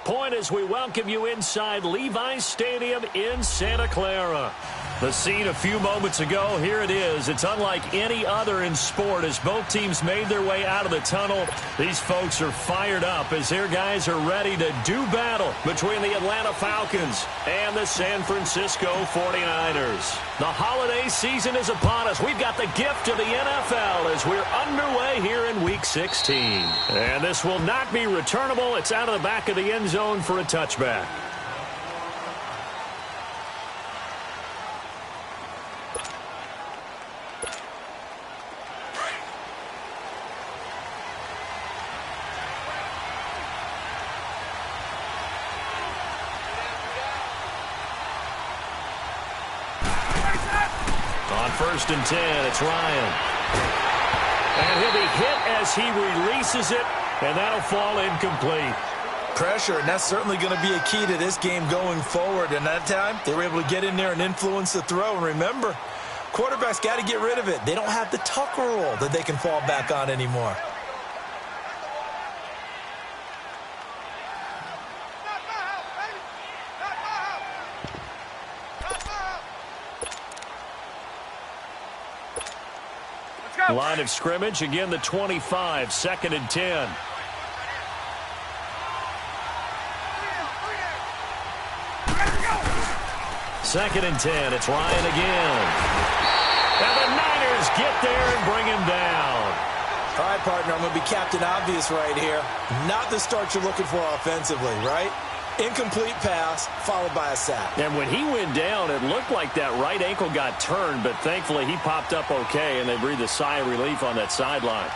point as we welcome you inside Levi's Stadium in Santa Clara. The scene a few moments ago, here it is. It's unlike any other in sport as both teams made their way out of the tunnel. These folks are fired up as their guys are ready to do battle between the Atlanta Falcons and the San Francisco 49ers. The holiday season is upon us. We've got the gift of the NFL as we're underway here in Week 16. And this will not be returnable. It's out of the back of the end zone for a touchback. First and 10, it's Ryan. And he'll be hit as he releases it, and that'll fall incomplete. Pressure, and that's certainly going to be a key to this game going forward. And that time, they were able to get in there and influence the throw. And remember, quarterbacks got to get rid of it. They don't have the tuck rule that they can fall back on anymore. Line of scrimmage, again the 25, second and 10. Second and 10, it's Ryan again. And the Niners get there and bring him down. All right, partner, I'm going to be Captain Obvious right here. Not the start you're looking for offensively, right? Incomplete pass, followed by a sack. And when he went down, it looked like that right ankle got turned, but thankfully he popped up okay, and they breathed a sigh of relief on that sideline.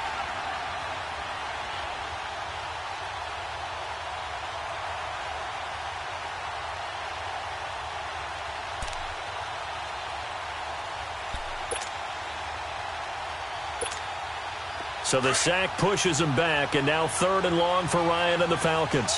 So the sack pushes him back, and now third and long for Ryan and the Falcons.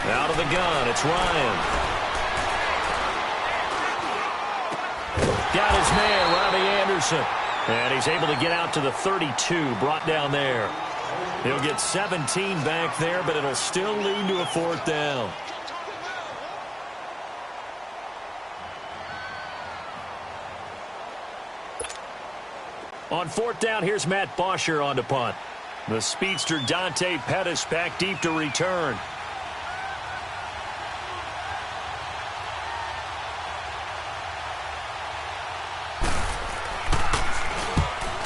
Out of the gun, it's Ryan. Got his man, Robbie Anderson. And he's able to get out to the 32, brought down there. He'll get 17 back there, but it'll still lead to a fourth down. On fourth down, here's Matt Bosher on to punt. The speedster Dante Pettis back deep to return.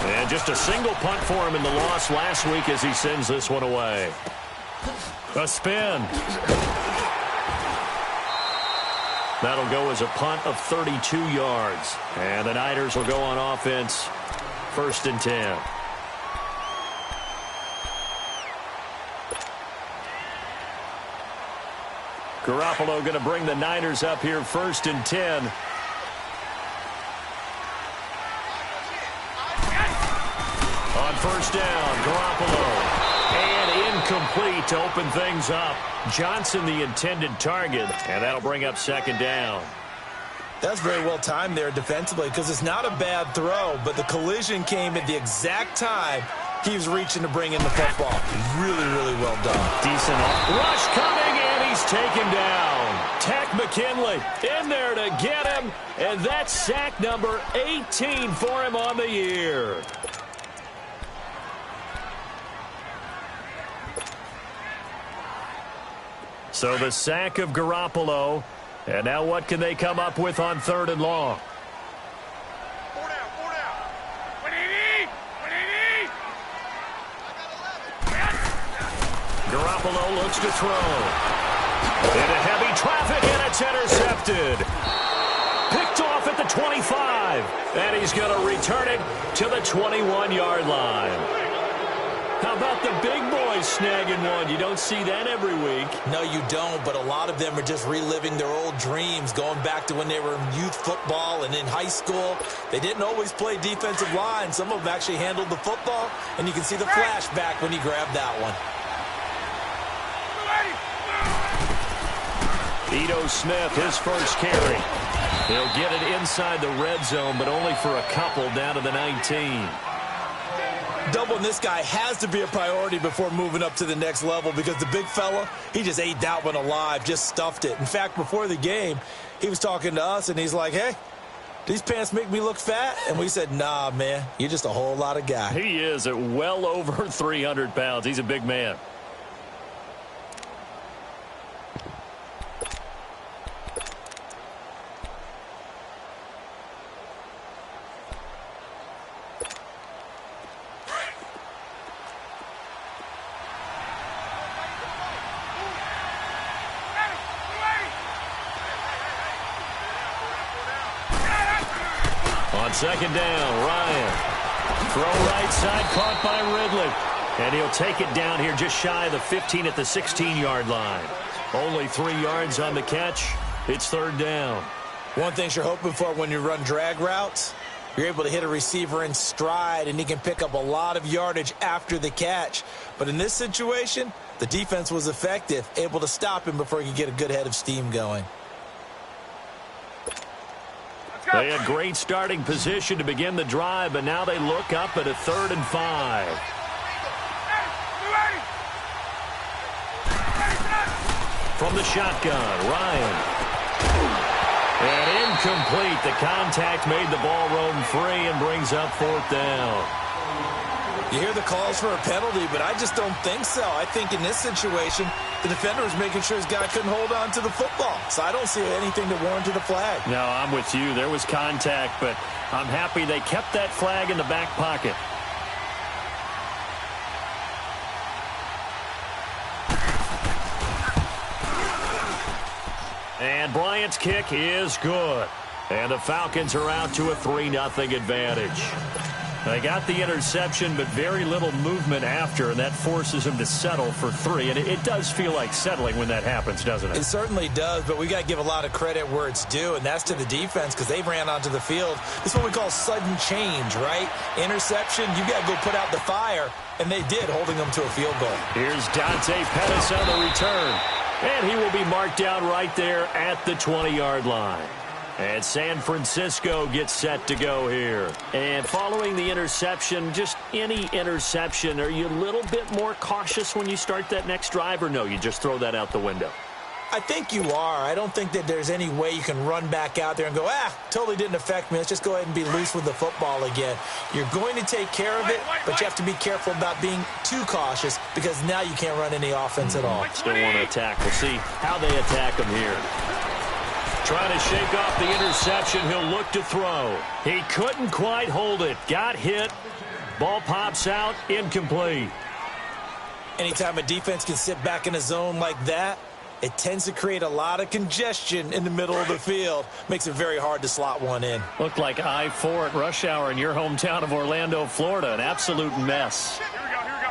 And just a single punt for him in the loss last week as he sends this one away. A spin. That'll go as a punt of 32 yards. And the Niners will go on offense. First and 10. Garoppolo going to bring the Niners up here first and 10. On first down, Garoppolo. And incomplete to open things up. Johnson the intended target, and that'll bring up second down. That's very well timed there defensively because it's not a bad throw, but the collision came at the exact time he was reaching to bring in the football. Really, really well done. Decent rush coming, and he's taken down. Tech McKinley in there to get him, and that's sack number 18 for him on the year. So the sack of Garoppolo. And now what can they come up with on third and long? Four down. What do you need? Garoppolo looks to throw. Into heavy traffic, and it's intercepted. Picked off at the 25. And he's going to return it to the 21-yard line. How about the big boys snagging one? You don't see that every week. No, you don't, but a lot of them are just reliving their old dreams, going back to when they were in youth football and in high school. They didn't always play defensive line. Some of them actually handled the football, and you can see the flashback when he grabbed that one. Ito Smith, his first carry. He'll get it inside the red zone, but only for a couple down to the 19. Doubling this guy has to be a priority before moving up to the next level because the big fella, he just ate that one alive, just stuffed it. In fact, before the game, he was talking to us, and he's like, hey, these pants make me look fat? And we said, nah, man, you're just a whole lot of guy. He is at well over 300 pounds. He's a big man. On second down, Ryan. Throw right side, caught by Ridley. And he'll take it down here just shy of the 15 at the 16-yard line. Only 3 yards on the catch. It's third down. One thing you're hoping for when you run drag routes, you're able to hit a receiver in stride, and he can pick up a lot of yardage after the catch. But in this situation, the defense was effective, able to stop him before he could get a good head of steam going. They had great starting position to begin the drive, but now they look up at a 3rd and 5. From the shotgun, Ryan. And incomplete. The contact made the ball roam free and brings up 4th down. You hear the calls for a penalty, but I just don't think so. I think in this situation, the defender was making sure his guy couldn't hold on to the football. So I don't see anything to warrant a flag. No, I'm with you. There was contact, but I'm happy they kept that flag in the back pocket. And Bryant's kick is good. And the Falcons are out to a 3-0 advantage. They got the interception, but very little movement after, and that forces them to settle for 3. And it does feel like settling when that happens, doesn't it? It certainly does, but we got to give a lot of credit where it's due, and that's to the defense because they ran onto the field. This is what we call sudden change, right? Interception, you got to go put out the fire, and they did, holding them to a field goal. Here's Dante Pettis on the return, and he will be marked down right there at the 20-yard line. And San Francisco gets set to go here. And following the interception, just any interception, are you a little bit more cautious when you start that next drive, or no, you just throw that out the window? I think you are. I don't think that there's any way you can run back out there and go, totally didn't affect me. Let's just go ahead and be loose with the football again. You're going to take care of it, but you have to be careful about being too cautious because now you can't run any offense at all. Still want to attack. We'll see how they attack him here. Trying to shake off the interception. He'll look to throw. He couldn't quite hold it. Got hit. Ball pops out. Incomplete. Anytime a defense can sit back in a zone like that, it tends to create a lot of congestion in the middle of the field. Makes it very hard to slot one in. Looked like I-4 at rush hour in your hometown of Orlando, Florida. An absolute mess. Here we go, here we go.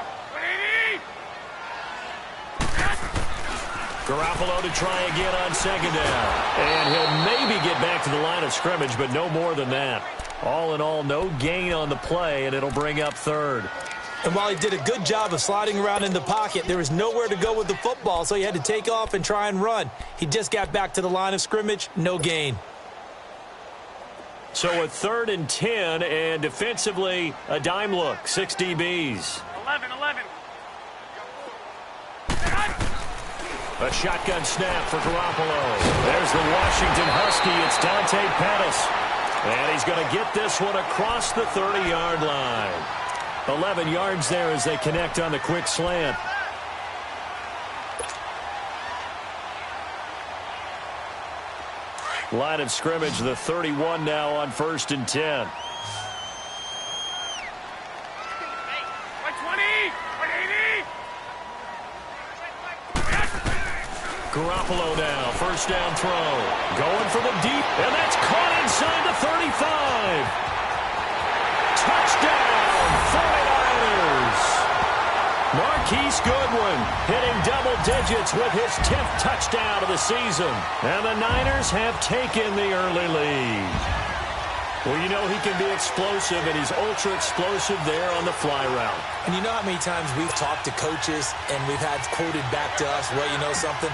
Garoppolo to try again on second down. And he'll maybe get back to the line of scrimmage, but no more than that. All in all, no gain on the play, and it'll bring up 3rd. And while he did a good job of sliding around in the pocket, there was nowhere to go with the football, so he had to take off and try and run. He just got back to the line of scrimmage, no gain. So a 3rd and 10, and defensively, a dime look, 6 DBs. 11. A shotgun snap for Garoppolo. There's the Washington Husky. It's Dante Pettis. And he's going to get this one across the 30-yard line. 11 yards there as they connect on the quick slant. Line of scrimmage, the 31 now on 1st and 10. Garoppolo now, first down throw. Going for the deep, and that's caught inside the 35. Touchdown, 49ers. Marquise Goodwin hitting double digits with his 10th touchdown of the season. And the Niners have taken the early lead. Well, you know he can be explosive, and he's ultra-explosive there on the fly route. And you know how many times we've talked to coaches and we've had quoted back to us, well, you know something?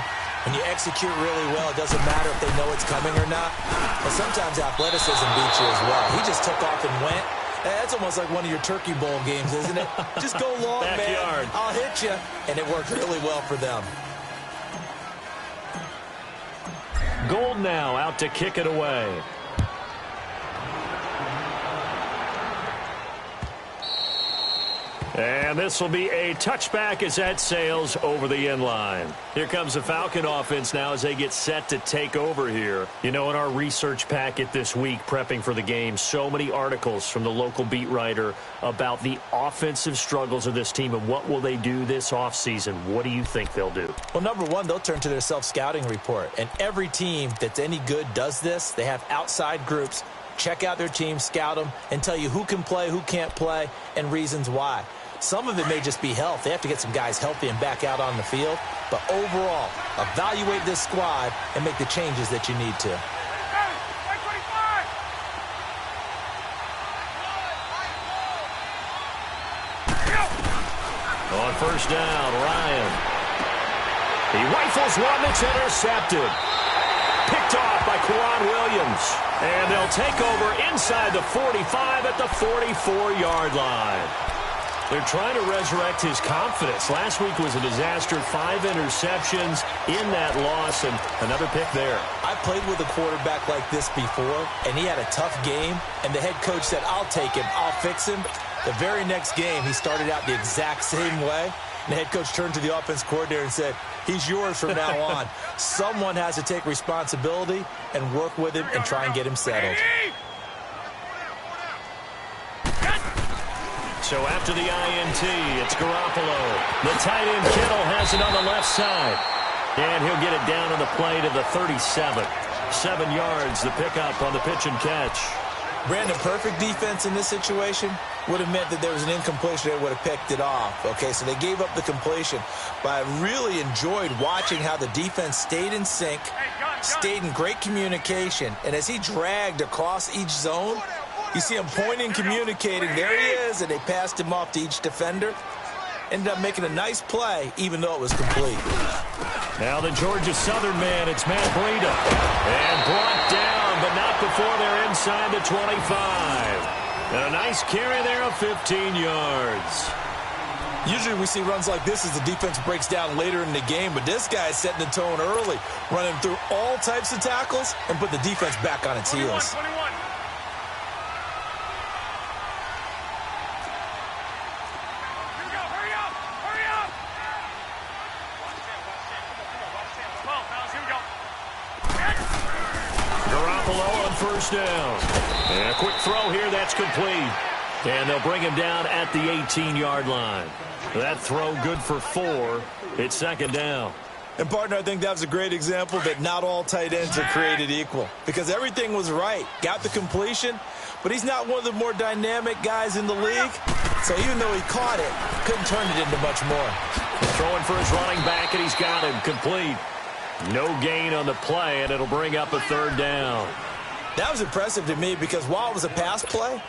When you execute really well, it doesn't matter if they know it's coming or not. But sometimes athleticism beats you as well. He just took off and went. That's almost like one of your Turkey Bowl games, isn't it? Just go long, Backyard. man. I'll hit you. And it worked really well for them. Gold now out to kick it away. And this will be a touchback as that sails over the end line. Here comes the Falcon offense now as they get set to take over here. You know, in our research packet this week, prepping for the game, so many articles from the local beat writer about the offensive struggles of this team and what will they do this offseason. What do you think they'll do? Well, number one, they'll turn to their self-scouting report. And every team that's any good does this. They have outside groups. Check out their team, scout them, and tell you who can play, who can't play, and reasons why. Some of it may just be health. They have to get some guys healthy and back out on the field. But overall, evaluate this squad and make the changes that you need to. On first down, Ryan. He rifles one that's intercepted. Picked off by Quan Williams. And they'll take over inside the 45 at the 44-yard line. They're trying to resurrect his confidence. Last week was a disaster. 5 interceptions in that loss, and another pick there. I played with a quarterback like this before, and he had a tough game, and the head coach said, I'll take him, I'll fix him. The very next game, he started out the exact same way, and the head coach turned to the offense coordinator and said, he's yours from now on. Someone has to take responsibility and work with him and try and get him settled. So after the INT, it's Garoppolo. The tight end Kittle has it on the left side. And he'll get it down on the play to the 37. 7 yards, the pickup on the pitch and catch. Brandon, perfect defense in this situation would have meant that there was an incompletion. They would have picked it off. Okay, so they gave up the completion. But I really enjoyed watching how the defense stayed in sync, stayed in great communication. And as he dragged across each zone, you see him pointing, communicating. There he is, and they passed him off to each defender. Ended up making a nice play, even though it was complete. Now the Georgia Southern man, it's Matt Breida. And brought down, but not before they're inside the 25. And a nice carry there of 15 yards. Usually we see runs like this as the defense breaks down later in the game, but this guy is setting the tone early, running through all types of tackles and put the defense back on its heels. 21. First down. And a quick throw here, that's complete. And they'll bring him down at the 18-yard line. That throw good for 4. It's second down. And, partner, I think that was a great example that not all tight ends are created equal. Because everything was right. Got the completion, but he's not one of the more dynamic guys in the league. So even though he caught it, couldn't turn it into much more. Throwing for his running back, and he's got him complete. No gain on the play, and it'll bring up a third down. That was impressive to me because while it was a pass play,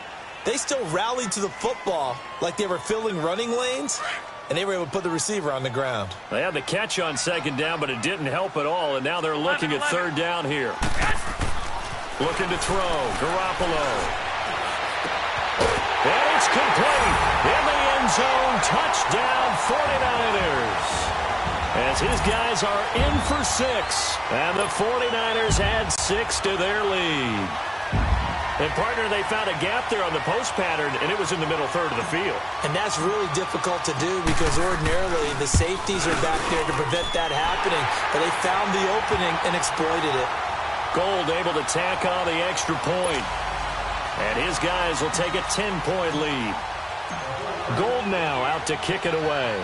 they still rallied to the football like they were filling running lanes, and they were able to put the receiver on the ground. They had the catch on second down, but it didn't help at all, and now they're looking at third down here. Looking to throw. Garoppolo. And it's complete. In the end zone. Touchdown 49ers. As his guys are in for 6. And the 49ers add 6 to their lead. And, partner, they found a gap there on the post pattern, and it was in the middle third of the field. And that's really difficult to do because ordinarily the safeties are back there to prevent that happening. But they found the opening and exploited it. Gold able to tack on the extra point. And his guys will take a 10-point lead. Gold now out to kick it away.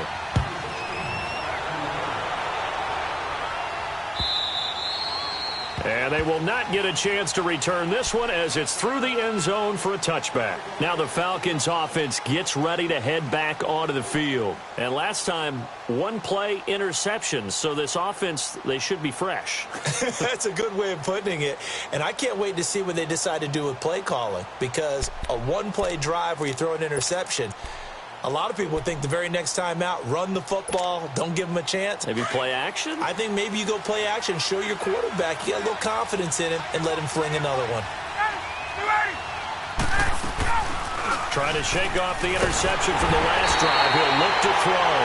And they will not get a chance to return this one as it's through the end zone for a touchback. Now the Falcons offense gets ready to head back onto the field. And last time, 1-play interception. So this offense, they should be fresh. That's a good way of putting it. And I can't wait to see what they decide to do with play calling. Because a 1-play drive where you throw an interception, A lot of people think the very next time out, run the football, don't give him a chance. Maybe play action? I think maybe you go play action, show your quarterback you got a little confidence in him, and let him fling another one. Trying to shake off the interception from the last drive. He'll look to throw.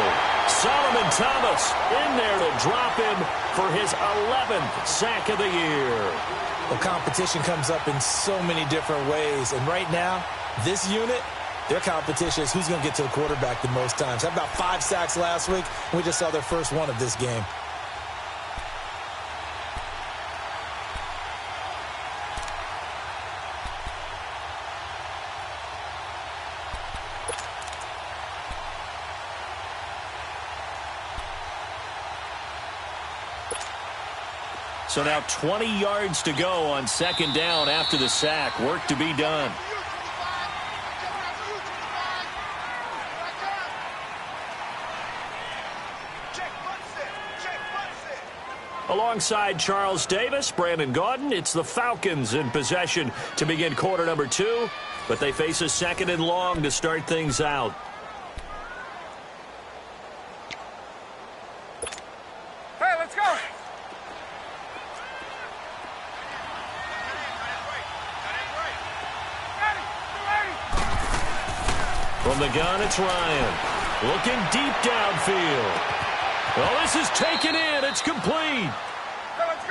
Solomon Thomas in there to drop him for his 11th sack of the year. Well, competition comes up in so many different ways, and right now, this unit, their competition is who's going to get to the quarterback the most times. Had about 5 sacks last week, and we just saw their first one of this game. So now 20 yards to go on second down after the sack. Work to be done. Alongside Charles Davis, Brandon Gaudin, it's the Falcons in possession to begin quarter number 2, but they face a second and long to start things out. Hey, let's go! From the gun, it's Ryan. Looking deep downfield. Well, this is taken in. It's complete.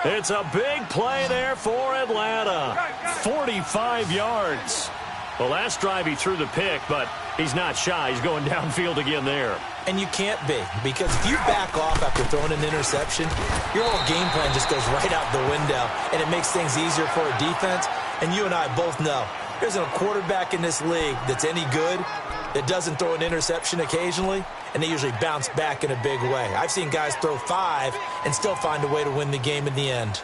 It's a big play there for Atlanta. 45 yards. The last drive he threw the pick, but he's not shy. He's going downfield again there. And you can't be, because if you back off after throwing an interception, your whole game plan just goes right out the window, and it makes things easier for a defense. And you and I both know there isn't a quarterback in this league that's any good that doesn't throw an interception occasionally, and they usually bounce back in a big way. I've seen guys throw 5 and still find a way to win the game in the end.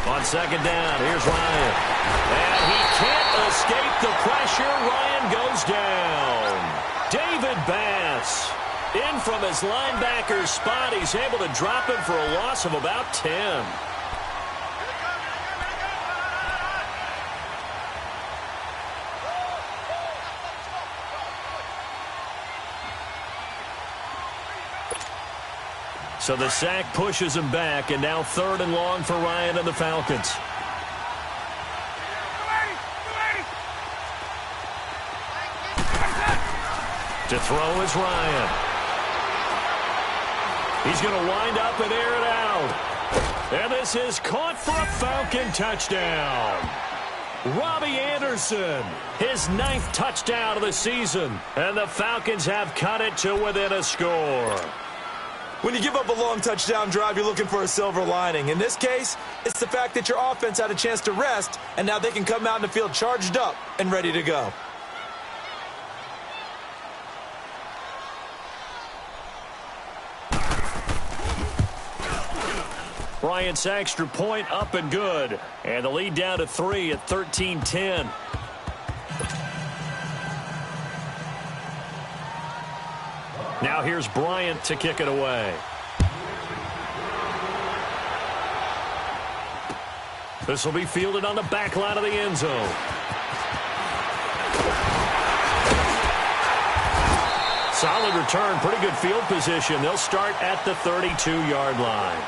On second down, here's Ryan. And he can't escape the pressure. Ryan goes down. David Bass in from his linebacker spot. He's able to drop him for a loss of about 10. So the sack pushes him back, and now third and long for Ryan and the Falcons. To throw is Ryan. He's going to wind up and air it out. And this is caught for a Falcon touchdown. Robbie Anderson, his 9th touchdown of the season. And the Falcons have cut it to within a score. When you give up a long touchdown drive, you're looking for a silver lining. In this case, it's the fact that your offense had a chance to rest, and now they can come out in the field charged up and ready to go. Bryant's extra point up and good. And the lead down to 3 at 13-10. Now here's Bryant to kick it away. This will be fielded on the back line of the end zone. Solid return, pretty good field position. They'll start at the 32-yard line.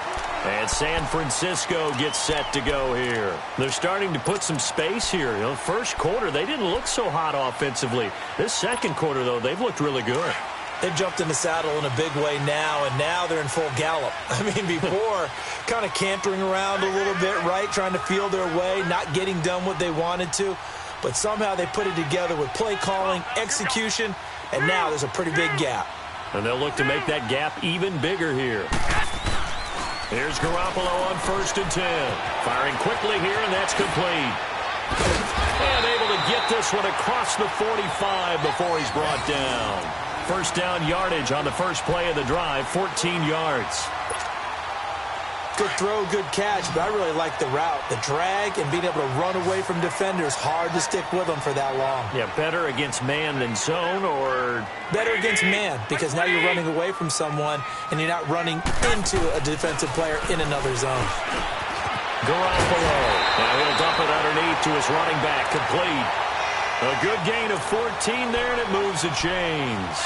And San Francisco gets set to go here. They're starting to put some space here. You know, first quarter, they didn't look so hot offensively. This second quarter, though, they've looked really good. They've jumped in the saddle in a big way now, and now they're in full gallop. I mean, before, kind of cantering around a little bit, right, trying to feel their way, not getting done what they wanted to. But somehow they put it together with play calling, execution, and now there's a pretty big gap. And they'll look to make that gap even bigger here. Here's Garoppolo on 1st and 10. Firing quickly here, and that's complete. And able to get this one across the 45 before he's brought down. First down yardage on the first play of the drive, 14 yards. Good throw, good catch, but I really like the route. The drag and being able to run away from defenders, hard to stick with them for that long. Yeah, better against man than zone, or? Better against man, because now you're running away from someone and you're not running into a defensive player in another zone. Garoppolo. Now he'll dump it underneath to his running back, complete. A good gain of 14 there, and it moves the chains.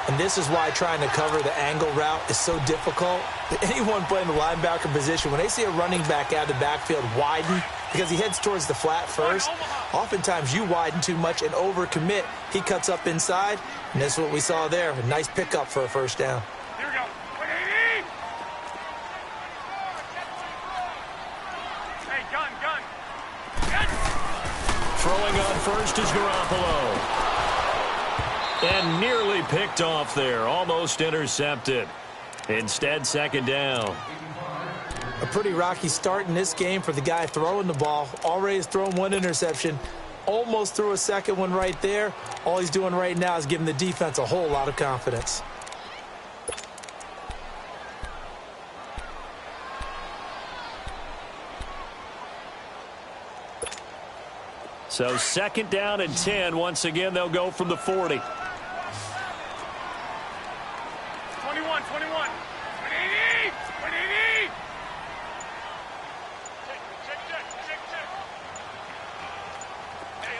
And this is why trying to cover the angle route is so difficult. Anyone playing the linebacker position, when they see a running back out of the backfield widen, because he heads towards the flat first, oftentimes you widen too much and overcommit. He cuts up inside, and that's what we saw there. A nice pickup for a first down. Here we go. Hey, gun. Throwing on first is Garoppolo. And nearly picked off there. Almost intercepted. Instead, second down. A pretty rocky start in this game for the guy throwing the ball. Already has thrown one interception. Almost threw a second one right there. All he's doing right now is giving the defense a whole lot of confidence. So second down and 10. Once again, they'll go from the 40. 21.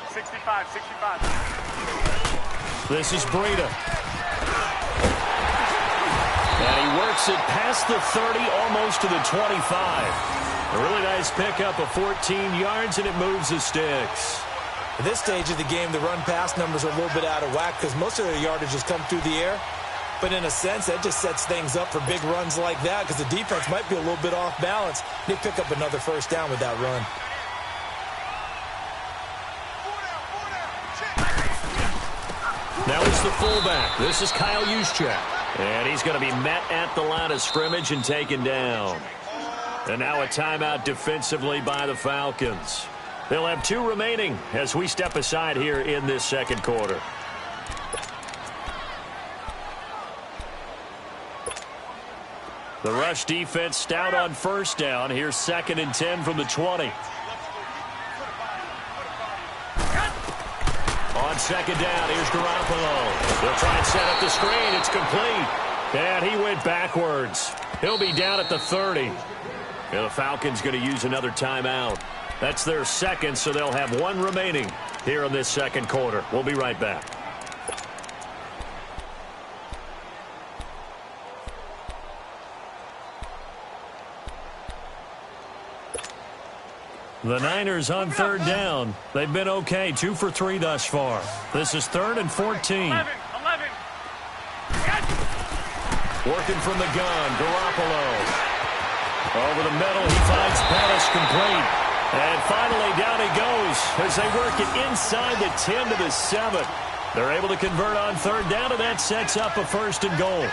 65. This is Breida. And he works it past the 30, almost to the 25. A really nice pickup of 14 yards, and it moves the sticks. At this stage of the game, the run-pass numbers are a little bit out of whack because most of their yardage has come through the air. But in a sense, that just sets things up for big runs like that because the defense might be a little bit off balance. They pick up another first down with that run. Now it's the fullback. This is Kyle Juszczyk. And he's going to be met at the line of scrimmage and taken down. And now a timeout defensively by the Falcons. They'll have 2 remaining as we step aside here in this second quarter. The rush defense stout on first down. Here's second and 10 from the 20. On second down, here's Garoppolo. They'll try and set up the screen. It's complete. And he went backwards. He'll be down at the 30. And the Falcons going to use another timeout. That's their second, so they'll have 1 remaining here in this second quarter. We'll be right back. The Niners on third down. They've been okay, 2 for 3 thus far. This is 3rd and 14. 11. Working from the gun, Garoppolo. Over the middle, he finds Pettis complete. And finally, down he goes as they work it inside the 10 to the 7. They're able to convert on third down, and that sets up a 1st and goal.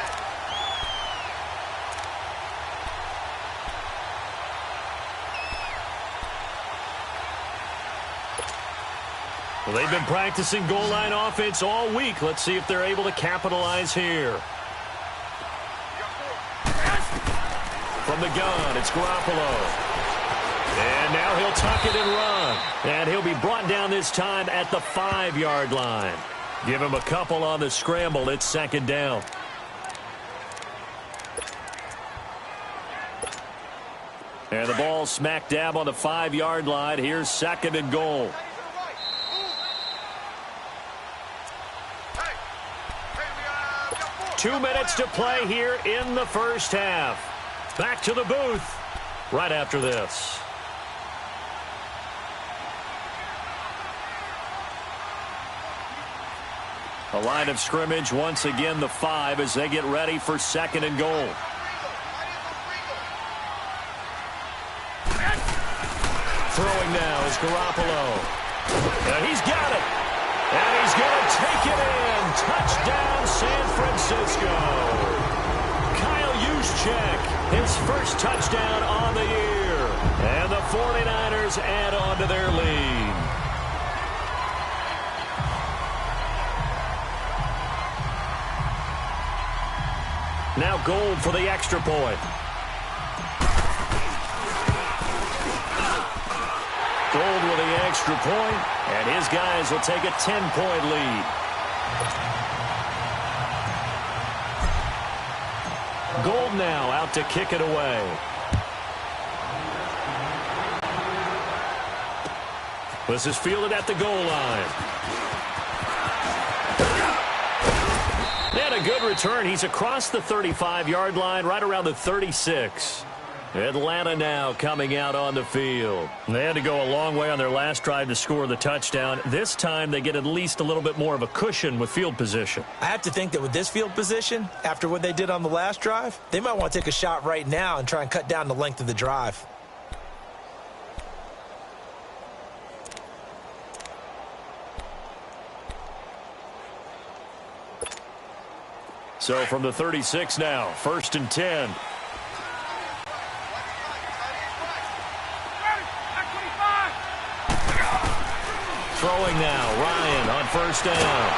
Well, they've been practicing goal line offense all week. Let's see if they're able to capitalize here. From the gun, it's Garoppolo. And now he'll tuck it and run. And he'll be brought down this time at the 5-yard line. Give him a couple on the scramble. It's second down. And the ball smack dab on the 5-yard line. Here's second and goal. 2 minutes to play here in the first half. Back to the booth right after this. A line of scrimmage once again, the 5, as they get ready for second and goal. Throwing now is Garoppolo. And he's got it. And he's going to take it in. Touchdown, San Francisco. Kyle Juszczyk, his first touchdown on the year. And the 49ers add on to their lead. Now Gold for the extra point. Gold with the extra point, and his guys will take a 10-point lead. Gold now out to kick it away. This is fielded at the goal line. And a good return. He's across the 35-yard line, right around the 36. Atlanta now coming out on the field. They had to go a long way on their last drive to score the touchdown. This time they get at least a little bit more of a cushion with field position. I have to think that with this field position, after what they did on the last drive, they might want to take a shot right now and try and cut down the length of the drive. So from the 36 now, 1st and 10. Throwing now, Ryan on 1st down.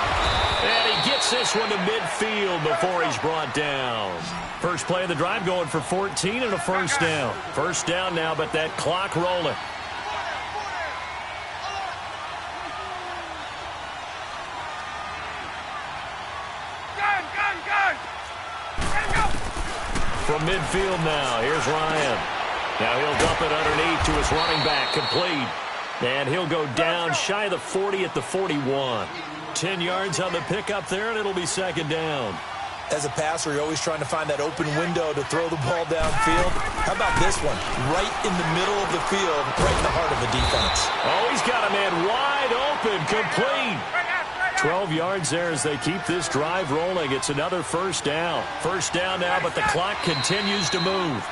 And he gets this one to midfield before he's brought down. First play of the drive going for 14 and a 1st down. 1st down now, but that clock rolling. From midfield now, here's Ryan. Now he'll dump it underneath to his running back, complete. And he'll go down shy of the 40 at the 41. 10 yards on the pickup there, and it'll be 2nd down. As a passer, you're always trying to find that open window to throw the ball downfield. How about this one? Right in the middle of the field, right in the heart of the defense. Oh, he's got a man wide open, complete. 12 yards there as they keep this drive rolling. It's another 1st down. 1st down now, but the clock continues to move.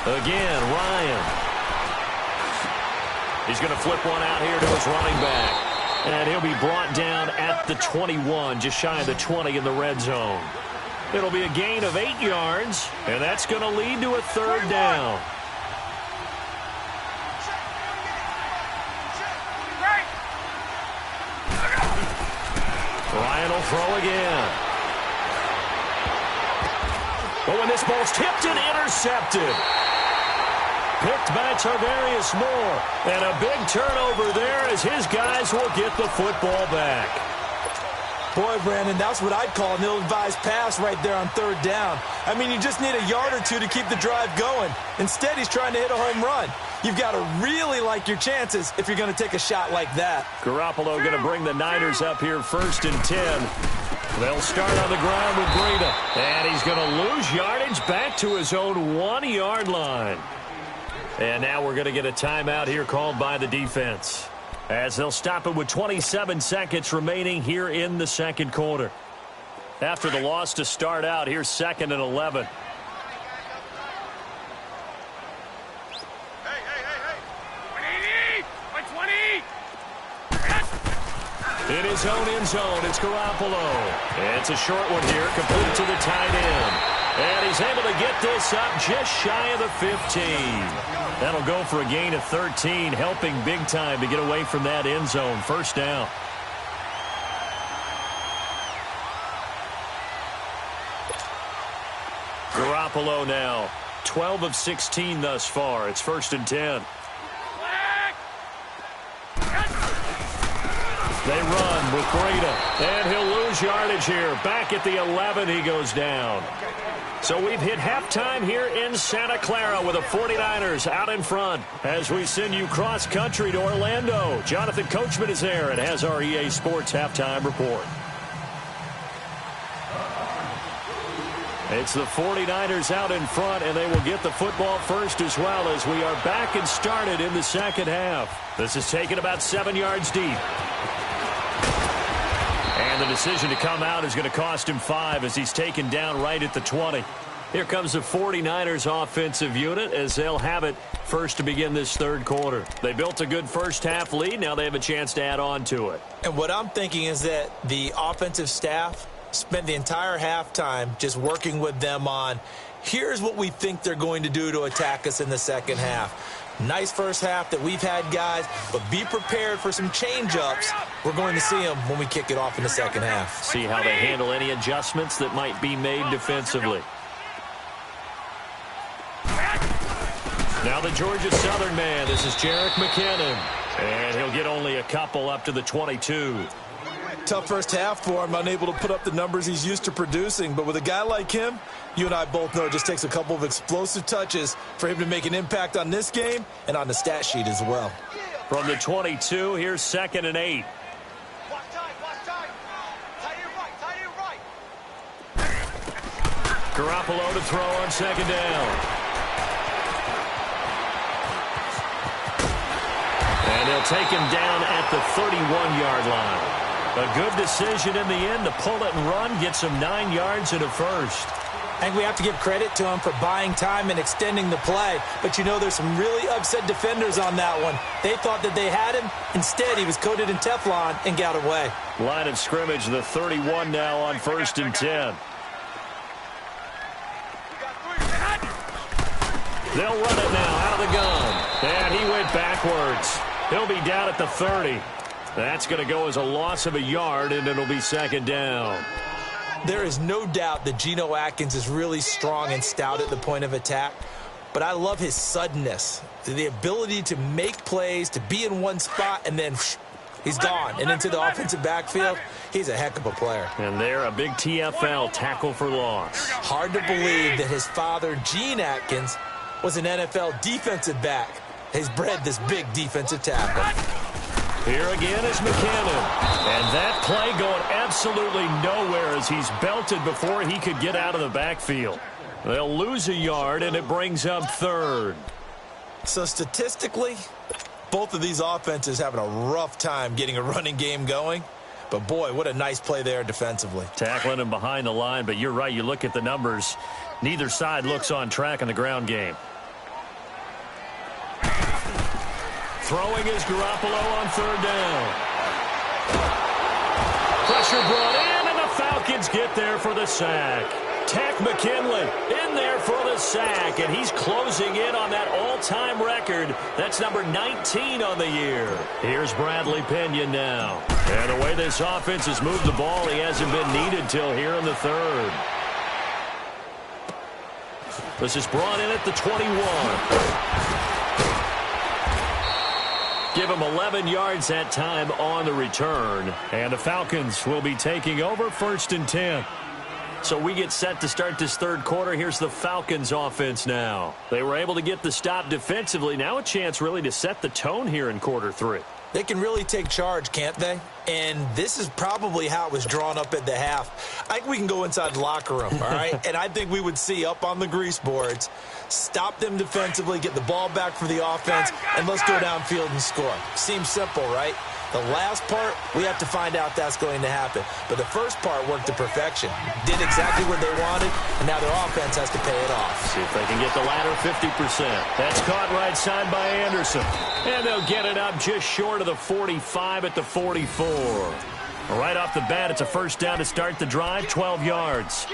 Again, Ryan. He's going to flip one out here to his running back. And he'll be brought down at the 21, just shy of the 20 in the red zone. It'll be a gain of 8 yards, and that's going to lead to a 3rd down. Ryan will throw again. But when this ball's tipped and intercepted. Picked by Tarvarius Moore. And a big turnover there as his guys will get the football back. Boy, Brandon, that's what I'd call an ill-advised pass right there on 3rd down. I mean, you just need a yard or two to keep the drive going. Instead, he's trying to hit a home run. You've got to really like your chances if you're going to take a shot like that. Garoppolo going to bring the Niners up here 1st and 10. They'll start on the ground with Breida. And he's going to lose yardage back to his own 1-yard line. And now we're going to get a timeout here called by the defense, as they'll stop it with 27 seconds remaining here in the 2nd quarter. After the loss to start out, here's 2nd and 11. In his own end zone, it's Garoppolo. It's a short one here, complete to the tight end. And he's able to get this up just shy of the 15. That'll go for a gain of 13, helping big time to get away from that end zone. 1st down. Garoppolo now, 12 of 16 thus far. It's 1st and 10. They run with Breida, and he'll lose yardage here. Back at the 11, he goes down. So we've hit halftime here in Santa Clara with the 49ers out in front as we send you cross-country to Orlando. Jonathan Coachman is there and has our EA Sports halftime report. It's the 49ers out in front, and they will get the football first as well as we are back and started in the second half. This is taken about 7 yards deep. And the decision to come out is going to cost him 5 as he's taken down right at the 20. Here comes the 49ers offensive unit as they'll have it first to begin this third quarter. They built a good first half lead. Now they have a chance to add on to it. And what I'm thinking is that the offensive staff spent the entire halftime just working with them on, here's what we think they're going to do to attack us in the second half. Nice first half that we've had, guys, but be prepared for some change-ups. We're going to see them when we kick it off in the second half. See how they handle any adjustments that might be made defensively. Now the Georgia Southern man. This is Jerick McKinnon. And he'll get only a couple up to the 22. Tough first half for him, unable to put up the numbers he's used to producing. But with a guy like him, you and I both know it just takes a couple of explosive touches for him to make an impact on this game and on the stat sheet as well. From the 22, here's 2nd and 8. Watch time. Tight end right. Garoppolo to throw on 2nd down. And they'll take him down at the 31-yard line. A good decision in the end to pull it and run, get some 9 yards and a first. I think we have to give credit to him for buying time and extending the play. But, you know, there's some really upset defenders on that one. They thought that they had him. Instead, he was coated in Teflon and got away. Line of scrimmage, the 31 now on 1st and 10. They'll run it now out of the gun. And he went backwards. He'll be down at the 30. That's going to go as a loss of a yard, and it'll be 2nd down. There is no doubt that Geno Atkins is really strong and stout at the point of attack, but I love his suddenness, the ability to make plays, to be in one spot, and then he's gone and into the offensive backfield. He's a heck of a player. And there, a big TFL, tackle for loss. Hard to believe that his father, Gene Atkins, was an NFL defensive back. He's bred this big defensive tackle. Here again is McKinnon. And that play going absolutely nowhere as he's belted before he could get out of the backfield. They'll lose a yard, and it brings up 3rd. So statistically, both of these offenses having a rough time getting a running game going. But, boy, what a nice play there defensively. Tackling him behind the line, but you're right. You look at the numbers. Neither side looks on track in the ground game. Throwing is Garoppolo on 3rd down. Pressure brought in, and the Falcons get there for the sack. Takk McKinley in there for the sack, and he's closing in on that all-time record. That's number 19 on the year. Here's Bradley Pinion now. And the way this offense has moved the ball, he hasn't been needed till here in the 3rd. This is brought in at the 21. Give him 11 yards that time on the return. And the Falcons will be taking over 1st and 10. So we get set to start this third quarter. Here's the Falcons offense now. They were able to get the stop defensively. Now a chance really to set the tone here in quarter 3. They can really take charge, can't they? And this is probably how it was drawn up at the half. I think we can go inside the locker room, all right? And I think we would see up on the grease boards, stop them defensively, get the ball back for the offense, and let's go downfield and score. Seems simple, right? The last part, we have to find out that's going to happen. But the first part worked to perfection. Did exactly what they wanted, and now their offense has to pay it off. See if they can get the latter 50%. That's caught right side by Anderson. And they'll get it up just short of the 45 at the 44. Right off the bat, it's a first down to start the drive, 12 yards.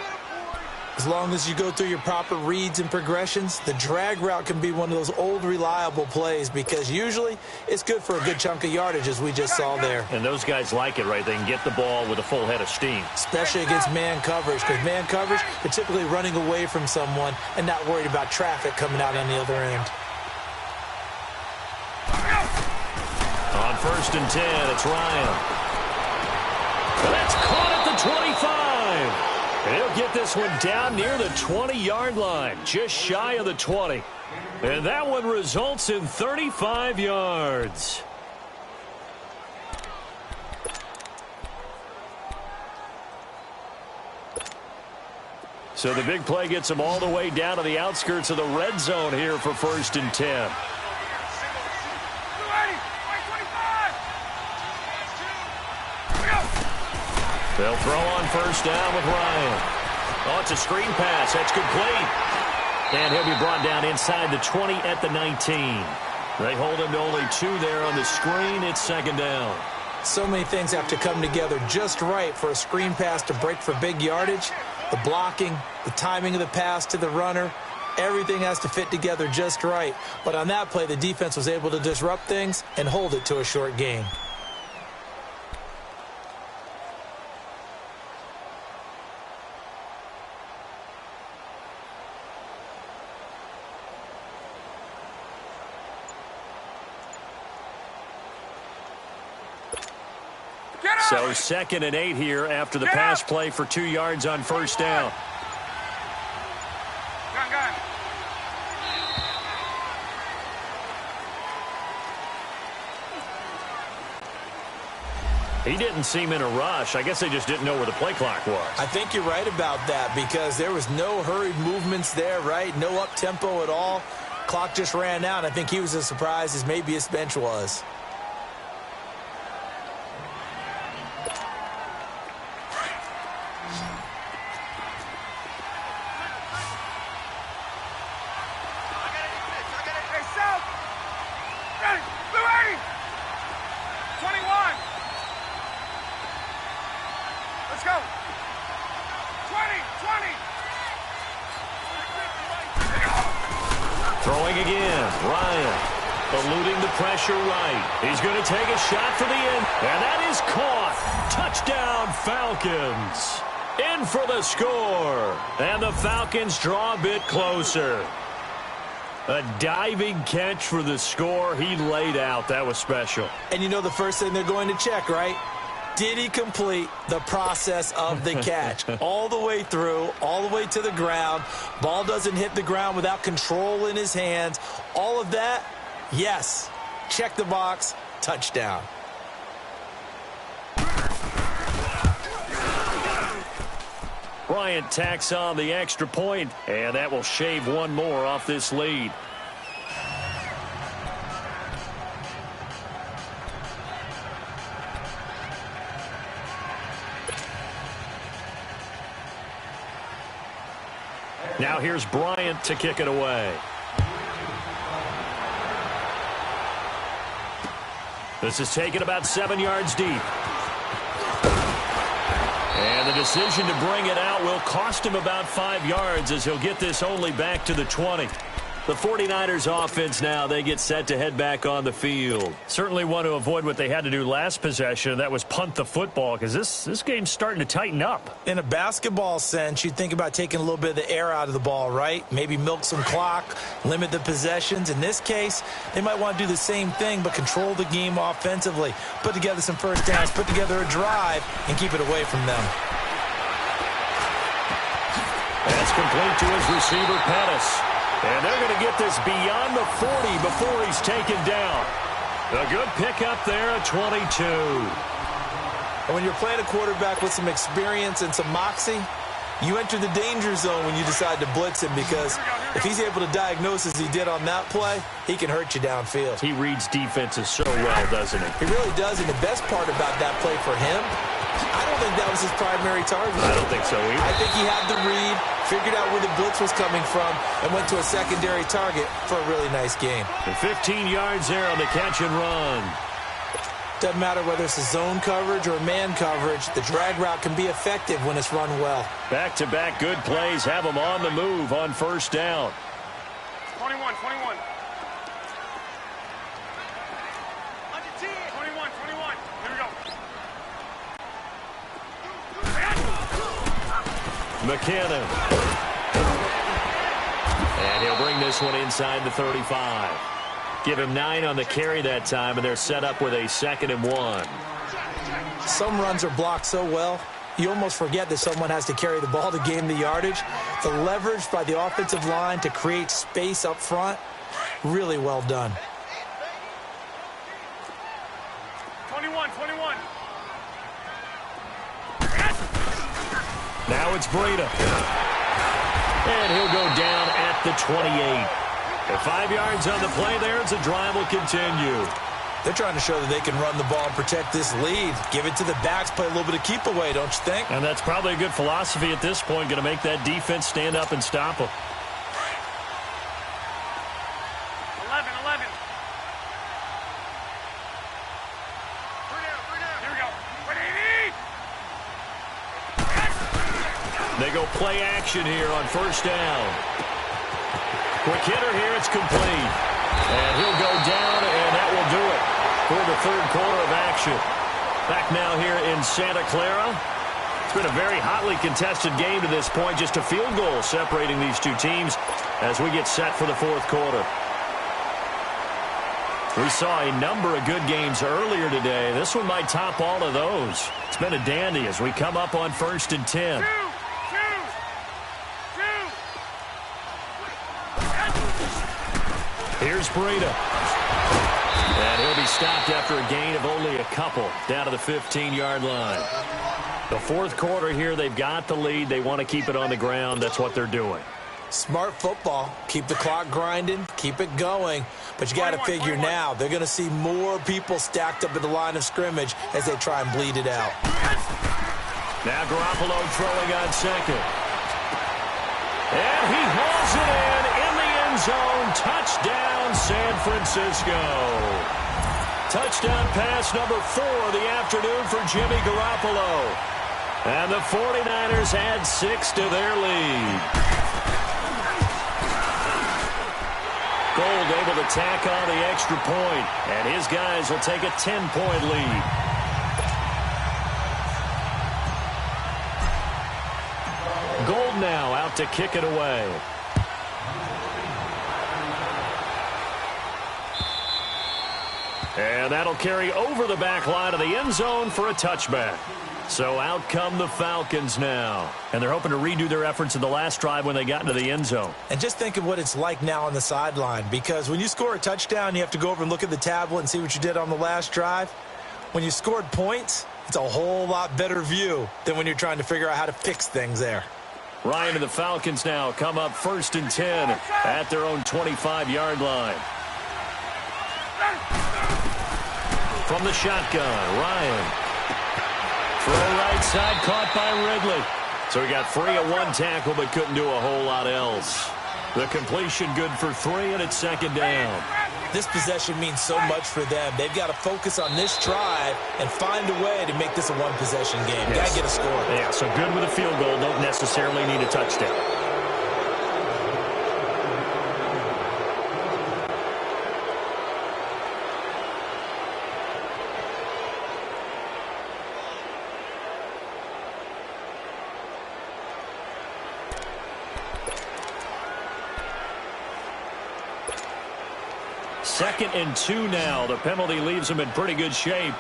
As long as you go through your proper reads and progressions, the drag route can be one of those old reliable plays because usually it's good for a good chunk of yardage as we just saw there. And those guys like it, right? They can get the ball with a full head of steam. Especially against man coverage because man coverage, they're typically running away from someone and not worried about traffic coming out on the other end. On 1st and 10, it's Ryan. That's caught at the 25. He'll get this one down near the 20-yard line, just shy of the 20. And that one results in 35 yards. So the big play gets them all the way down to the outskirts of the red zone here for 1st and 10. They'll throw on 1st down with Ryan. Oh, it's a screen pass. That's complete. And he'll be brought down inside the 20 at the 19. They hold him to only 2 there on the screen. It's 2nd down. So many things have to come together just right for a screen pass to break for big yardage. The blocking, the timing of the pass to the runner, everything has to fit together just right. But on that play, the defense was able to disrupt things and hold it to a short gain. So 2nd and 8 here after the pass play for 2 yards on 1st down. He didn't seem in a rush. I guess they just didn't know where the play clock was. I think you're right about that because there was no hurried movements there, right? No up-tempo at all. Clock just ran out. I think he was as surprised as maybe his bench was. Throwing again, Ryan, eluding the pressure right. He's going to take a shot for the end, and that is caught. Touchdown, Falcons. In for the score, and the Falcons draw a bit closer. A diving catch for the score. He laid out. That was special. And you know the first thing they're going to check, right? Did he complete the process of the catch? All the way through, all the way to the ground. Ball doesn't hit the ground without control in his hands. All of that, yes. Check the box, touchdown. Bryant tacks on the extra point, and that will shave one more off this lead. Now here's Bryant to kick it away. This is taken about 7 yards deep. And the decision to bring it out will cost him about 5 yards as he'll get this only back to the 20. The 49ers offense now, they get set to head back on the field. Certainly want to avoid what they had to do last possession, and that was punt the football, because this game's starting to tighten up. In a basketball sense, you think about taking a little bit of the air out of the ball, right? Maybe milk some clock, limit the possessions. In this case, they might want to do the same thing, but control the game offensively. Put together some first downs, put together a drive, and keep it away from them. That's complete to his receiver, Pettis. And they're going to get this beyond the 40 before he's taken down. A good pickup there at 22. And when you're playing a quarterback with some experience and some moxie, you enter the danger zone when you decide to blitz him, because if he's able to diagnose as he did on that play, he can hurt you downfield. He reads defenses so well, doesn't he? He really does, and the best part about that play for him, I don't think that was his primary target. I don't think so either. I think he had the read, figured out where the blitz was coming from, and went to a secondary target for a really nice gain. And 15 yards there on the catch and run. Doesn't matter whether it's a zone coverage or man coverage, the drag route can be effective when it's run well. Back-to-back good plays have him on the move on first down. 21. 21. Here we go. McKinnon. And he'll bring this one inside the 35. Give him 9 on the carry that time, and they're set up with a 2nd and 1. Some runs are blocked so well, you almost forget that someone has to carry the ball to gain the yardage. The leverage by the offensive line to create space up front, really well done. 21. Now it's Breida. And he'll go down at the 28. The 5 yards on the play there as the drive will continue. They're trying to show that they can run the ball and protect this lead. Give it to the backs, play a little bit of keep away, don't you think? And that's probably a good philosophy at this point, going to make that defense stand up and stop them. 11. Here we go. They go play action here on first down. Quick hitter here, it's complete. And he'll go down, and that will do it for the third quarter of action. Back now here in Santa Clara. It's been a very hotly contested game to this point. Just a field goal separating these two teams as we get set for the fourth quarter. We saw a number of good games earlier today. This one might top all of those. It's been a dandy as we come up on 1st and 10. Here's Breida. And he'll be stopped after a gain of only a couple down to the 15-yard line. The fourth quarter here, they've got the lead. They want to keep it on the ground. That's what they're doing. Smart football. Keep the clock grinding. Keep it going. But you got to figure now, they're going to see more people stacked up at the line of scrimmage as they try and bleed it out. Now Garoppolo throwing on second. And he hauls it in the end zone. Touchdown, San Francisco. Touchdown pass number 4 of the afternoon for Jimmy Garoppolo. And the 49ers add 6 to their lead. Gold able to tack on the extra point, and his guys will take a 10-point lead. Gold now out to kick it away. And that'll carry over the back line of the end zone for a touchback. So out come the Falcons now. And they're hoping to redo their efforts in the last drive when they got into the end zone. And just think of what it's like now on the sideline, because when you score a touchdown, you have to go over and look at the tablet and see what you did on the last drive. When you scored points, it's a whole lot better view than when you're trying to figure out how to fix things there. Ryan and the Falcons now come up 1st and 10 at their own 25-yard line. From the shotgun, Ryan. Throw right side, caught by Ridley. So he got free of one tackle, but couldn't do a whole lot else. The completion good for 3, and it's 2nd down. This possession means so much for them. They've got to focus on this drive and find a way to make this a one-possession game. Yes. Got to get a score. Yeah, so good with a field goal. Don't necessarily need a touchdown. Second and 2 now. The penalty leaves them in pretty good shape.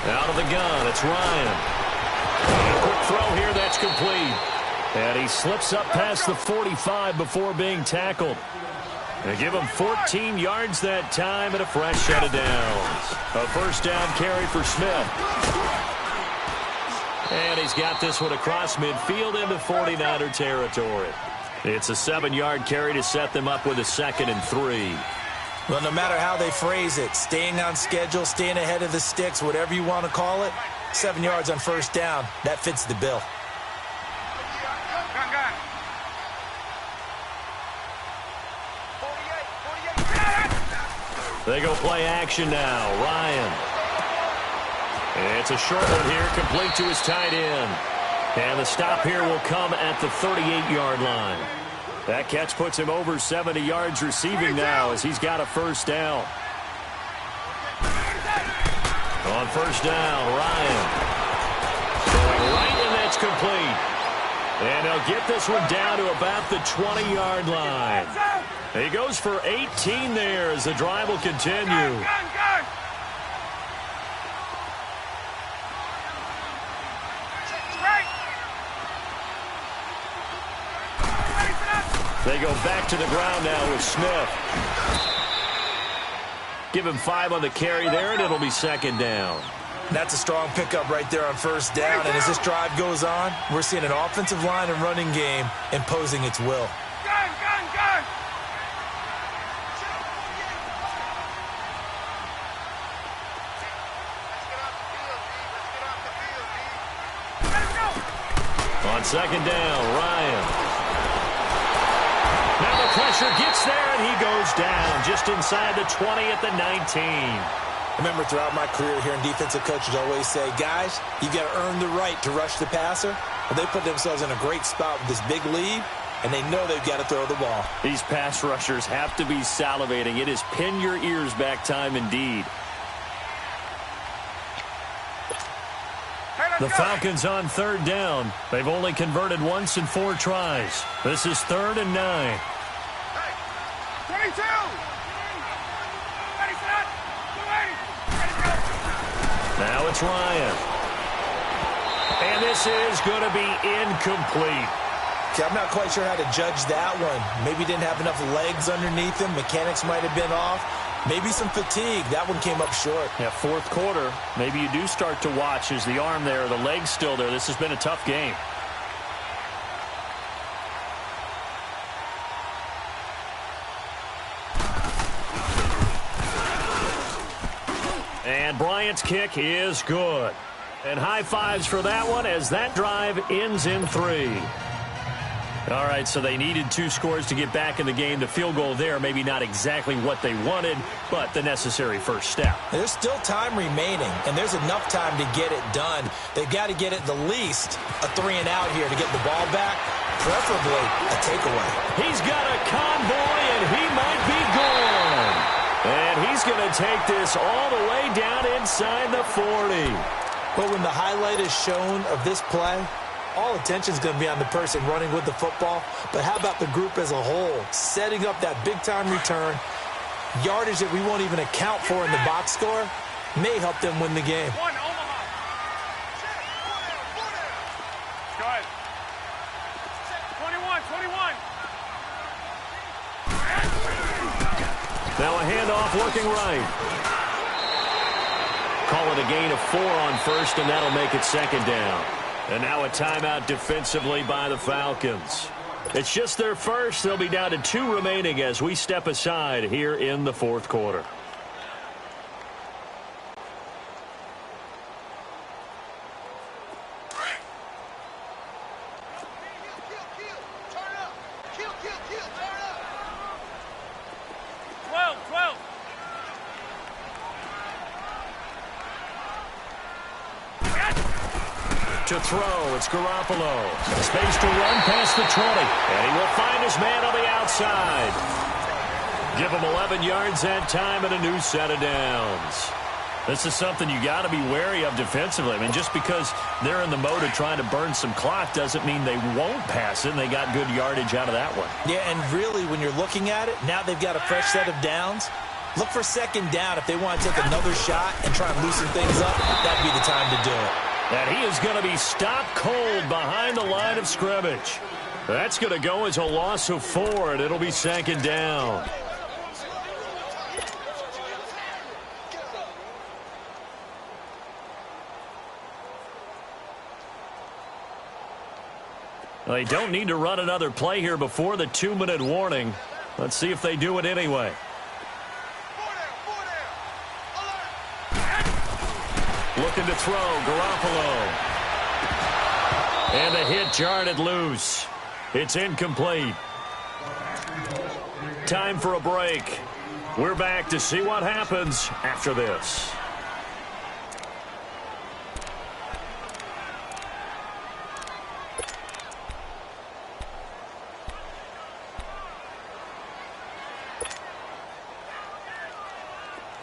Out of the gun, it's Ryan. And a quick throw here, that's complete. And he slips up past the 45 before being tackled. They give him 14 yards that time and a fresh set of downs. A first down carry for Smith. And he's got this one across midfield into 49er territory. It's a 7-yard carry to set them up with a 2nd and 3. Well, no matter how they phrase it, staying on schedule, staying ahead of the sticks, whatever you want to call it, 7 yards on first down, that fits the bill. They go play action now. Ryan. It's a short one here, complete to his tight end. And the stop here will come at the 38-yard line. That catch puts him over 70 yards receiving now as he's got a first down. On first down, Ryan. Going right, and that's complete. And they'll get this one down to about the 20-yard line. He goes for 18 there as the drive will continue. They go back to the ground now with Smith. Give him 5 on the carry there, and it'll be second down. That's a strong pickup right there on first down. And as this drive goes on, we're seeing an offensive line and running game imposing its will. Gun, gun, gun! On second down, Ryan. Now the pressure gets there, and he goes down just inside the 20 at the 19. Remember, throughout my career here in defensive coaches always say, guys, you got to earn the right to rush the passer. Well, they put themselves in a great spot with this big lead, and they know they've got to throw the ball. These pass rushers have to be salivating. It is pin your ears back time indeed. The Falcons on third down. They've only converted once in 4 tries. This is 3rd and 9. 22! Now it's Ryan. And this is going to be incomplete. Okay, I'm not quite sure how to judge that one. Maybe didn't have enough legs underneath him. Mechanics might have been off. Maybe some fatigue. That one came up short. Yeah, 4th quarter. Maybe you do start to watch. Is the arm there, the leg's still there? This has been a tough game. And Bryant's kick is good. And high fives for that one as that drive ends in 3. All right, so they needed 2 scores to get back in the game. The field goal there, maybe not exactly what they wanted, but the necessary first step. There's still time remaining, and there's enough time to get it done. They've got to get it the least a 3-and-out here to get the ball back, preferably a takeaway. He's got a convoy, and he might be gone. And he's going to take this all the way down inside the 40. But when the highlight is shown of this play, all attention is going to be on the person running with the football. But how about the group as a whole, setting up that big-time return, yardage that we won't even account for in the box score, may help them win the game. One, Omaha. Go ahead. 21. Now a handoff working right. Call it a gain of 4 on first, and that'll make it second down. And now a timeout defensively by the Falcons. It's just their first. They'll be down to 2 remaining as we step aside here in the 4th quarter. To throw, it's Garoppolo. Space to run past the 20. And he will find his man on the outside. Give him 11 yards that time and a new set of downs. This is something you got to be wary of defensively. I mean, just because they're in the mode of trying to burn some clock doesn't mean they won't pass it, and they got good yardage out of that one. Yeah, and really, when you're looking at it, now they've got a fresh set of downs. Look for second down if they want to take another shot and try and loosen things up. That'd be the time to do it. And he is going to be stopped cold behind the line of scrimmage. That's going to go as a loss of 4, and it'll be second down. They don't need to run another play here before the 2-minute warning. Let's see if they do it anyway. Looking to throw, Garoppolo. And the hit jarred it loose. It's incomplete. Time for a break. We're back to see what happens after this.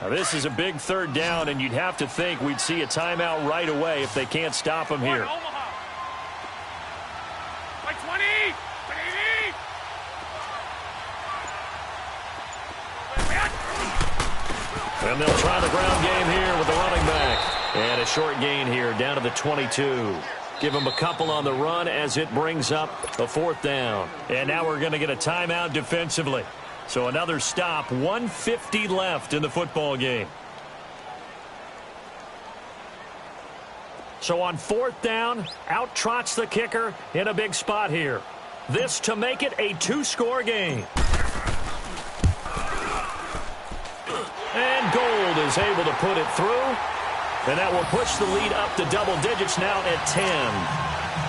Now, this is a big 3rd down, and you'd have to think we'd see a timeout right away if they can't stop him here. Like 20! And they'll try the ground game here with the running back. And a short gain here down to the 22. Give them a couple on the run as it brings up a 4th down. And now we're going to get a timeout defensively. So another stop, 1:50 left in the football game. So on 4th down, out trots the kicker in a big spot here. This to make it a 2-score game. And Gold is able to put it through. And that will push the lead up to double digits now at 10.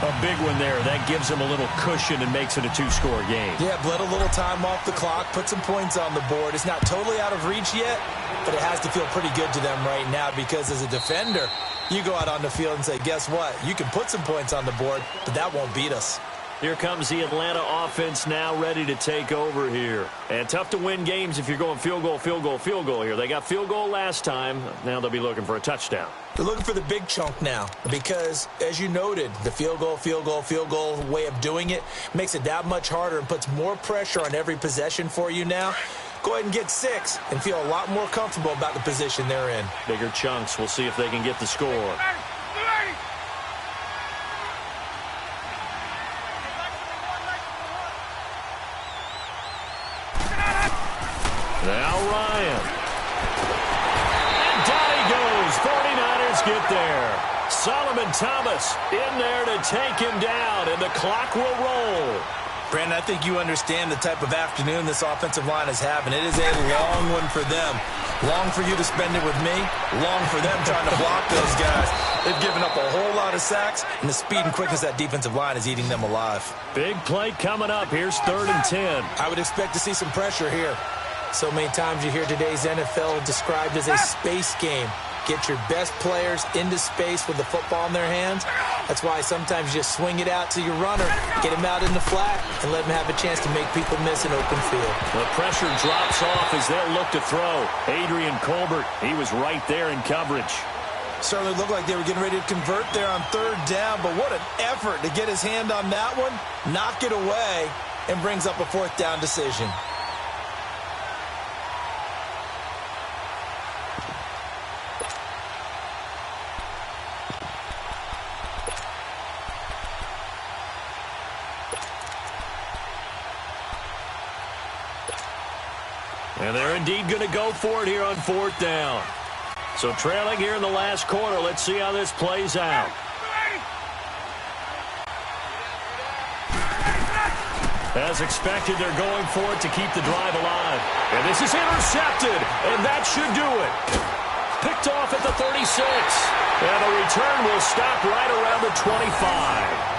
A big one there. That gives them a little cushion and makes it a 2-score game. Yeah, bled a little time off the clock, put some points on the board. It's not totally out of reach yet, but it has to feel pretty good to them right now because as a defender, you go out on the field and say, guess what? You can put some points on the board, but that won't beat us. Here comes the Atlanta offense now ready to take over here. And tough to win games if you're going field goal, field goal, field goal here. They got field goal last time. Now they'll be looking for a touchdown. They're looking for the big chunk now because, as you noted, the field goal, field goal, field goal way of doing it makes it that much harder and puts more pressure on every possession for you now. Go ahead and get 6 and feel a lot more comfortable about the position they're in. Bigger chunks. We'll see if they can get the score. Now Ryan. And down he goes. 49ers get there. Solomon Thomas in there to take him down, and the clock will roll. Brandon, I think you understand the type of afternoon this offensive line is having. It is a long one for them. Long for you to spend it with me. Long for them trying to block those guys. They've given up a whole lot of sacks, and the speed and quickness of that defensive line is eating them alive. Big play coming up. Here's 3rd and 10. I would expect to see some pressure here. So many times you hear today's NFL described as a space game. Get your best players into space with the football in their hands. That's why sometimes you just swing it out to your runner, get him out in the flat, and let him have a chance to make people miss an open field. The pressure drops off as they'll look to throw. Adrian Colbert, he was right there in coverage. Certainly looked like they were getting ready to convert there on 3rd down, but what an effort to get his hand on that one, knock it away, and brings up a 4th down decision. And they're indeed going to go for it here on 4th down. So trailing here in the last quarter. Let's see how this plays out. As expected, they're going for it to keep the drive alive. And this is intercepted, and that should do it. Picked off at the 36. And the return will stop right around the 25.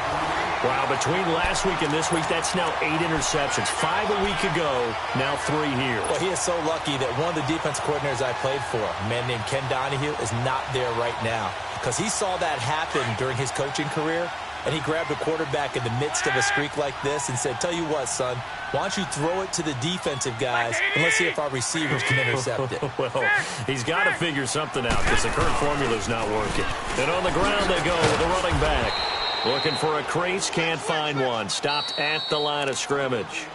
Wow, between last week and this week, that's now 8 interceptions. 5 a week ago, now 3 here. Well, he is so lucky that one of the defense coordinators I played for, a man named Ken Donahue, is not there right now. Because he saw that happen during his coaching career, and he grabbed a quarterback in the midst of a streak like this and said, tell you what, son, why don't you throw it to the defensive guys, and let's see if our receivers can intercept it. Well, he's got to figure something out because the current formula's not working. And on the ground they go with the running back. Looking for a crease, can't find one. Stopped at the line of scrimmage.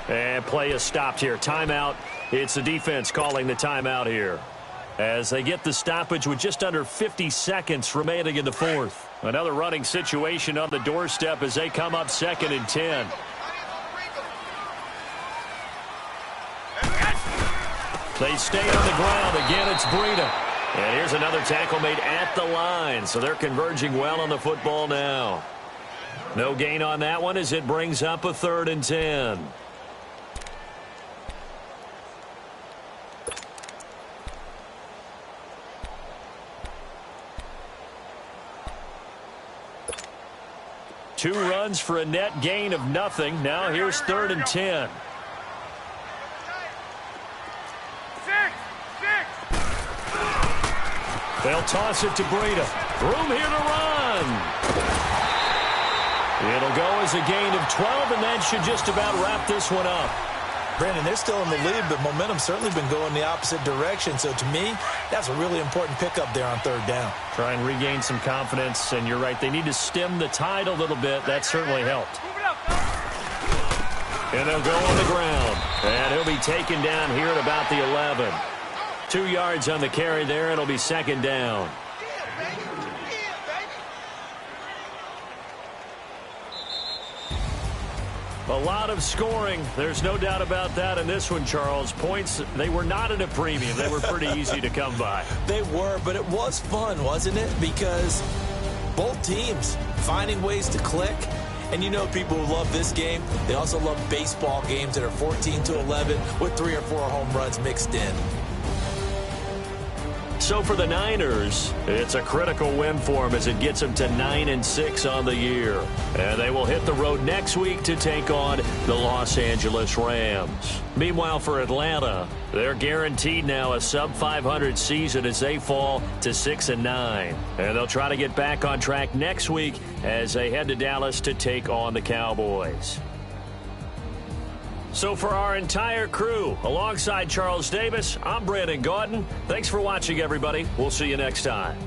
And play is stopped here. Timeout. It's the defense calling the timeout here. As they get the stoppage with just under 50 seconds remaining in the 4th. Another running situation on the doorstep as they come up 2nd and 10. They stay on the ground. Again, it's Breida. And here's another tackle made at the line. So they're converging well on the football now. No gain on that one as it brings up a 3rd and 10. Two runs for a net gain of nothing. Now here's 3rd and 10. They'll toss it to Breida. Room here to run. It'll go as a gain of 12, and that should just about wrap this one up. Brandon, they're still in the lead, but momentum's certainly been going the opposite direction. So to me, that's a really important pickup there on 3rd down. Try and regain some confidence, and you're right. They need to stem the tide a little bit. That certainly helped. And they'll go on the ground. And he'll be taken down here at about the 11. 2 yards on the carry there. It'll be 2nd down. A lot of scoring. There's no doubt about that in this one, Charles. Points, they were not at a premium. They were pretty easy to come by. They were, but it was fun, wasn't it? Because both teams finding ways to click. And you know people who love this game, they also love baseball games that are 14-11 with 3 or 4 home runs mixed in. So for the Niners, it's a critical win for them as it gets them to 9-6 on the year. And they will hit the road next week to take on the Los Angeles Rams. Meanwhile, for Atlanta, they're guaranteed now a sub-500 season as they fall to 6-9. And they'll try to get back on track next week as they head to Dallas to take on the Cowboys. So for our entire crew, alongside Charles Davis, I'm Brandon Gaudin. Thanks for watching, everybody. We'll see you next time.